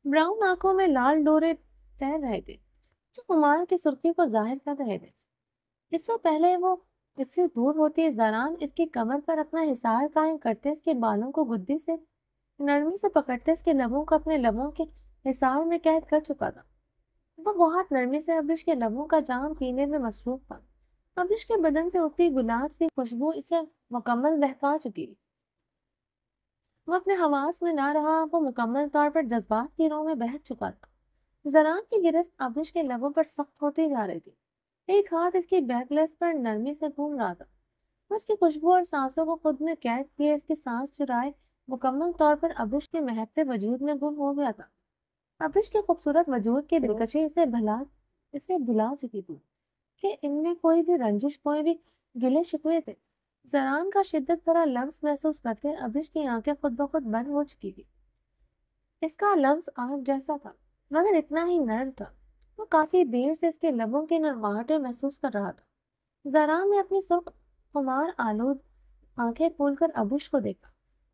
براؤن آنکھوں میں لال ڈورے تیر رہے تھے جو خمار کی سرخی کو ظاہر کر رہے تھے۔ اس سے پہلے وہ اس سے دور ہوتی زنان اس کی کمر پر اپنا حصار قائم کرتے اس کے بالوں کو گدی سے نرمی سے پکڑتے اس کے لبوں کو اپنے لبوں کے حصار میں قید کر چکا تھا۔ وہ بہت نرمی سے ابرش کے لبوں کا جام پینے میں مصروف تھا۔ ابرش کے بدن سے اٹھتی گلاب سی خوشبو اسے مکمل بہکا چکی۔ وہ اپنے حواس میں نہ رہا، وہ مکمل طور پر جذبات کی رو میں بہک چکا تھا۔ زنان کی گرفت ابرش کے لبوں پر سخت ہوتی جا رہی تھی۔ ایک ہاتھ اس کی بیکلیس پر نرمی سے گھوم رہا تھا۔ وہ اس کی خوشبو اور سانسوں کو خود میں قید کیے اس کی سانس چرائے مکمل طور پر ابرش کے مہکتے وجود میں گم ہو گیا تھا۔ ابرش کے خوبصورت وجود کی دلکشی اسے بھلا چکی تھی کہ ان میں کوئی بھی رنجش، کوئی بھی گلے شکوے تھے۔ زنان کا شدت بھرا لمس محسوس کرتے ابرش کی آنکھیں خود بخود بند ہو چکی تھی۔ اس کا لمس آگ جیسا تھا مگر اتنا ہی نرم تھا۔ وہ کافی دیر سے اس کے لبوں کی نرماہٹیں محسوس کر رہا تھا۔ زنان نے اپنی سرخ خمار آلود آنکھیں کھول کر ابرش کو دیکھا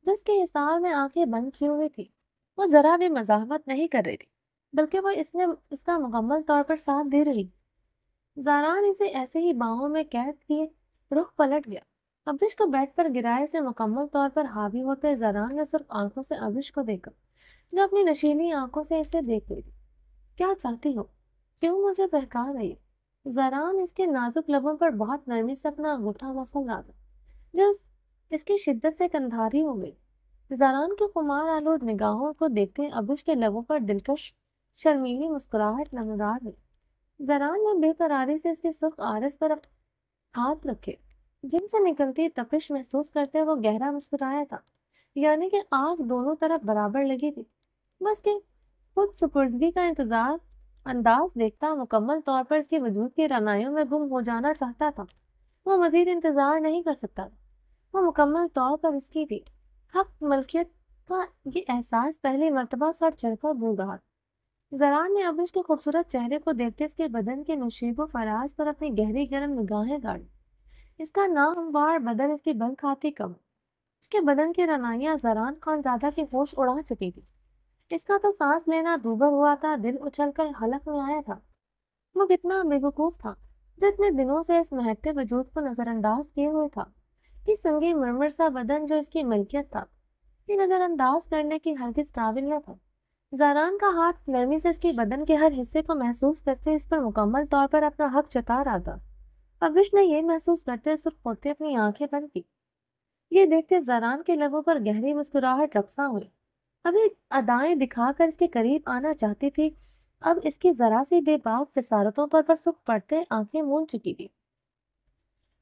جو اس کے حصار میں آنکھیں بند کیے ہوئے تھی۔ وہ ذرا بھی مزاحمت نہیں کر رہی تھی بلکہ وہ اس کا مکمل طور پر ساتھ دے رہی۔ زنان اسے ایسے ہی باہوں میں قید کیے رخ پلٹ گیا۔ ابرش کو بیڈ پر گرائے سے مکمل طور پر حاوی ہوتے زنان نے صرف آنکھوں سے ابرش کو دیکھا جو اپنی نشیلی آنکھوں سے اسے دیکھ رہی تھی۔ کیا چاہتی ہو؟ کیوں مجھے بہکا رہی ہے؟ زنان اس کے نازک لبوں پر بہت نرمی سے اپنا انگوٹھا مسل رہا تھا جو اس کی شدت سے کندھاری ہو گئی۔ زنان کے خمار آلود نگاہوں کو دیکھتے ابرش کے لبوں پر دلکش شرمیلی مسکراہٹ نمودار ہوئی۔ زران نے بے قراری سے اس کے سرخ آرس پر ہاتھ رکھے، جن سے نکلتی تپش محسوس کرتے وہ گہرا مسکرایا تھا، یعنی کہ آگ دونوں طرف برابر لگی تھی، بس کہ خود سپردگی کا انتظار انداز دیکھتا مکمل طور پر اس کے وجود کی رعنائیوں میں گم ہو جانا چاہتا تھا۔ وہ مزید انتظار نہیں کر سکتا تھا، وہ مکمل طور پر اس کی تھی۔ حق ملکیت کا یہ احساس پہلی مرتبہ سر چڑھ کر بھول رہا تھا۔ زران نے ابرش کے خوبصورت چہرے کو دیکھتے اس کے بدن کے نشیب و فراز پر اپنی گہری گرم نگاہیں گاڑی۔ اس کا ناہموار بدن اس کی بل کھاتی کم، اس کے بدن کی رعنائیاں زران خان زادہ کی ہوش اڑا چکی تھی۔ اس کا تو سانس لینا دوبر ہوا تھا، دل اچھل کر حلق میں آیا تھا۔ وہ کتنا بے وقوف تھا جو اتنے دنوں سے اس مہکتے وجود کو نظر انداز کیے ہوئے تھا۔ یہ سنگین مرمر سا بدن جو اس کی ملکیت تھا، یہ نظر انداز کرنے کی ہرگز قابل نہ تھا۔ زاران کا ہاتھ نرمی سے اس کے بدن کے ہر حصے کو محسوس کرتے اس پر مکمل طور پر اپنا حق جتا رہا تھا۔ ابرش نے یہ محسوس کرتے سرخ ہوتے اپنی آنکھیں بند کی۔ یہ دیکھتے زاران کے لبوں پر گہری مسکراہٹ رقصاں ہوئی۔ ابھی ادائیں دکھا کر اس کے قریب آنا چاہتی تھی، اب اس کی ذرا سی بے باک جسارتوں پر سکھ پڑتے آنکھیں مون چکی تھی۔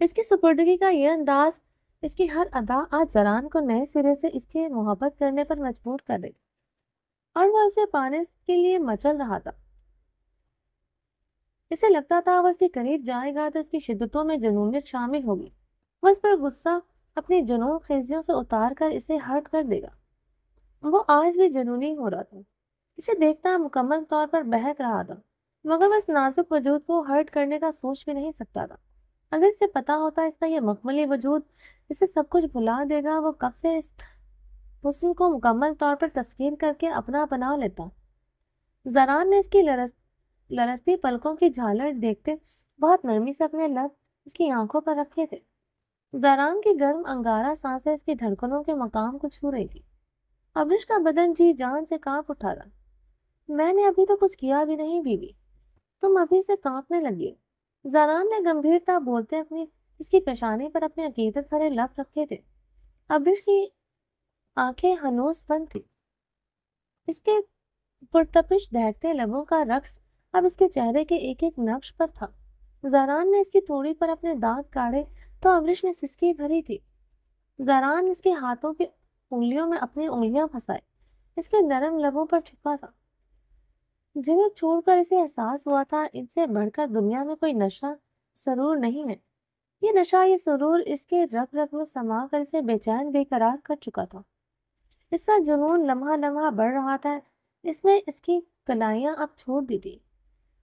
اس کی سپردگی کا یہ انداز، اس کی ہر ادا آج زران کو نئے سرے سے اس کے محبت کرنے پر مجبور کر رہی، اور وہ اسے پانے کے لیے مچل رہا تھا۔ اسے لگتا تھا وہ اس کے قریب جائے گا تو اس کی شدتوں میں جنونیت شامل ہوگی، وہ اس پر غصہ اپنی جنون خیزیوں سے اتار کر اسے ہرٹ کر دے گا۔ وہ آج بھی جنونی ہو رہا تھا، اسے دیکھتا مکمل طور پر بہک رہا تھا، مگر وہ اس نازک وجود کو ہرٹ کرنے کا سوچ بھی نہیں سکتا تھا۔ اگر اسے پتا ہوتا اس کا یہ مخملی وجود اسے سب کچھ بھلا دے گا، وہ کب سے اس حسن کو مکمل طور پر تسخیر کر کے اپنا بنا لیتا۔ زران نے اس کی لرزتی پلکوں کی جھالر دیکھتے بہت نرمی سے اپنے لب اس کی آنکھوں پر رکھے تھے۔ زران کی گرم انگارہ سانسیں اس کی دھڑکنوں کے مقام کو چھو رہی تھی۔ ابرش کا بدن جی جان سے کانپ اٹھا تھا۔ میں نے ابھی تو کچھ کیا بھی نہیں بیوی، تم ابھی سے کانپنے لگی۔ زران نے گمبھیرتا بولتے اپنی اس کی پیشانی پر اپنے عقیدت بھرے لب رکھے تھے۔ ابرش کی آنکھیں ہنوز بند تھی، اس کے پرتپش دہکتے لبوں کا رقص اب اس کے چہرے کے ایک ایک نقش پر تھا۔ زران نے اس کی تھوڑی پر اپنے دانت کاڑے تو ابرش نے سسکی بھری تھی۔ زران اس کے ہاتھوں کی انگلیوں میں اپنی انگلیاں پھنسائے اس کے نرم لبوں پر چھپا تھا، جنہیں چھوڑ کر اسے احساس ہوا تھا ان سے بڑھ کر دنیا میں کوئی نشہ سرور نہیں ہے۔ یہ نشہ، یہ سرور اس کے رگ رگ میں سما کر اسے بے چین بے قرار کر چکا تھا۔ اس کا جنون لمحہ لمحہ بڑھ رہا تھا، اس نے اس کی کلائیاں اب چھوڑ دی تھی۔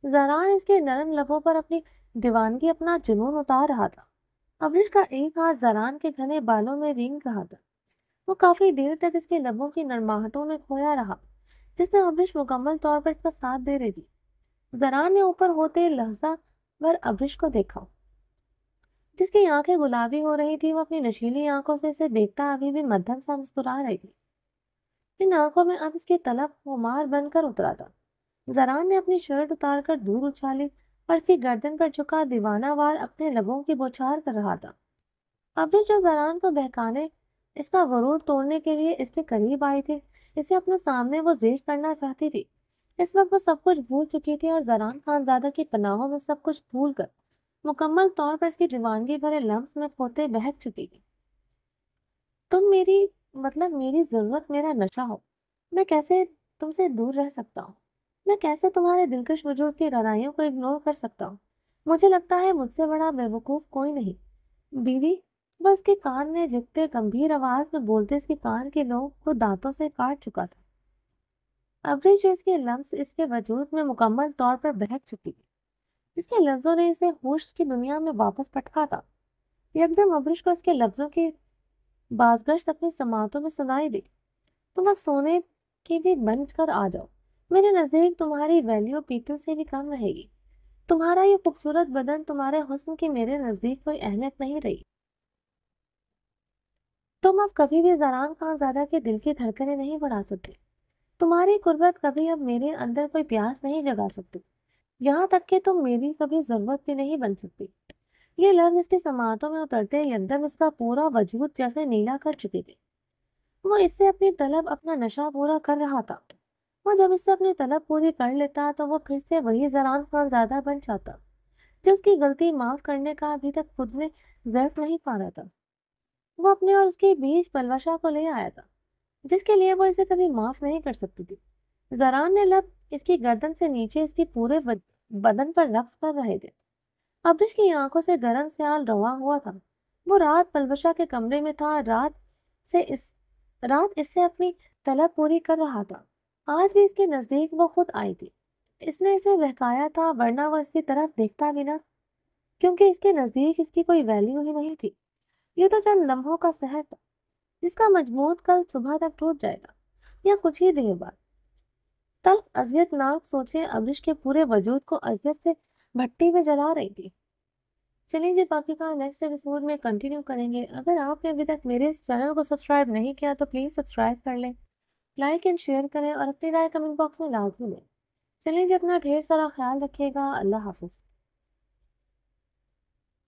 زران اس کے نرم لبوں پر اپنی دیوانگی، اپنا جنون اتار رہا تھا۔ ابرش کا ایک ہاتھ زران کے گھنے بالوں میں رینگ رہا تھا، وہ کافی دیر تک اس کے لبوں کی نرماہٹوں میں کھویا رہا جس میں ابرش مکمل طور پر اس کا ساتھ دے رہی تھی۔ زران نے اوپر ہوتے لحظہ بھر ابرش کو دیکھا، جس کی آنکھیں گلابی ہو رہی تھی۔ وہ اپنی نشیلی آنکھوں سے اسے دیکھتا ابھی بھی مدھم سا مسکرا رہی تھی، ان آنکھوں میں اب اس کی طلب خمار بن کر اترا تھا۔ زران نے اپنی شرٹ اتار کر دور اچھالی اور اس کی گردن پر جھکا دیوانہ وار اپنے لبوں کی بوچھار کر رہا تھا۔ ابرش جو زران کو بہکانے، اس کا غرور توڑنے کے لیے اس کے قریب آئی تھی، اسے اپنے سامنے وہ زیر کرنا چاہتی تھی، اس وقت وہ سب کچھ بھول چکی تھی اور زران خانزادہ کی پناہوں میں سب کچھ بھول کر مکمل طور پر اس کی دیوانگی بھرے لمس میں کھوتے بہک چکی تھی۔ تم میری میری ضرورت، میرا نشہ ہو، میں کیسے تم سے دور رہ سکتا ہوں؟ میں کیسے تمہارے دلکش وجود کی رڑائیوں کو اگنور کر سکتا ہوں؟ مجھے لگتا ہے مجھ سے بڑا بے وقوف کوئی نہیں بیوی۔ وہ اس کے کان میں جھکتے گمبھیر آواز میں بولتے اس کے کان کے لوگ کو دانتوں سے کاٹ چکا تھا۔ ابرش جو اس کے لمس اس کے وجود میں مکمل طور پر بہک چکی تھی، اس کے لفظوں نے اسے ہوش کی دنیا میں واپس پٹکا تھا۔ یکدم ابرش کو اس کے لفظوں کی بازگشت اپنی سماعتوں میں سنائی دی۔ تم اب سونے کی بھی بن کر آ جاؤ، میرے نزدیک تمہاری ویلیو پیتل سے بھی کم رہے گی، تمہارا یہ خوبصورت بدن، تمہارے حسن کی میرے نزدیک کوئی اہمیت نہیں رہی۔ تم اب کبھی بھی زران خانزادہ کے دل کی دھڑکنیں نہیں بڑھا سکتے، تمہاری قربت کبھی اب میرے اندر کوئی پیاس نہیں جگا سکتی، یہاں تک کہ تم میری کبھی ضرورت بھی نہیں بن سکتی۔ یہ لفظ اس کی سماعتوں میں اترتے یکدم اس کا پورا وجود جیسے نیلا کر چکے تھے۔ وہ اس سے اپنی طلب، اپنا نشہ پورا کر رہا تھا، وہ جب اس سے اپنی طلب پوری کر لیتا تو وہ پھر سے وہی زران خان زادہ بن جاتا جو اس کی غلطی معاف کرنے کا ابھی تک خود میں ظرف نہیں پا رہا تھا۔ وہ اپنے اور اس کے بیچ پلوشا کو لے آیا تھا جس کے لیے وہ اسے کبھی معاف نہیں کر سکتی تھی۔ زران نے لب اس کی گردن سے نیچے اس کی پورے بدن پر رقص کر رہے تھے۔ ابرش کی آنکھوں سے گرم سیال رواں ہوا تھا۔ وہ رات پلوشا کے کمرے میں تھا، رات اس سے اپنی طلب پوری کر رہا تھا۔ آج بھی اس کے نزدیک وہ خود آئی تھی۔ اس نے اسے بہکایا تھا ورنہ وہ اس کی طرف دیکھتا بھی نہ، کیونکہ اس کے نزدیک اس کی کوئی ویلیو ہی نہیں تھی۔ یہ تو چند لمحوں کا سحر تھا جس کا مجموعہ کل صبح تک ٹوٹ جائے گا یا کچھ ہی دیر بعد۔ تلخ اذیت ناک سوچیں ابرش کے پورے وجود کو اذیت سے بھٹی میں جلا رہی تھی۔ چلیے جی، باقی کا نیکسٹ ایپیسوڈ میں کنٹینیو کریں گے۔ اگر آپ نے ابھی تک میرے اس چینل کو سبسکرائب نہیں کیا تو پلیز سبسکرائب کر لیں، لائک اینڈ شیئر کریں اور اپنی رائے کمنٹ باکس میں لازمی دیں۔ چلیے جی، اپنا ڈھیر سارا خیال رکھیے گا۔ اللہ حافظ۔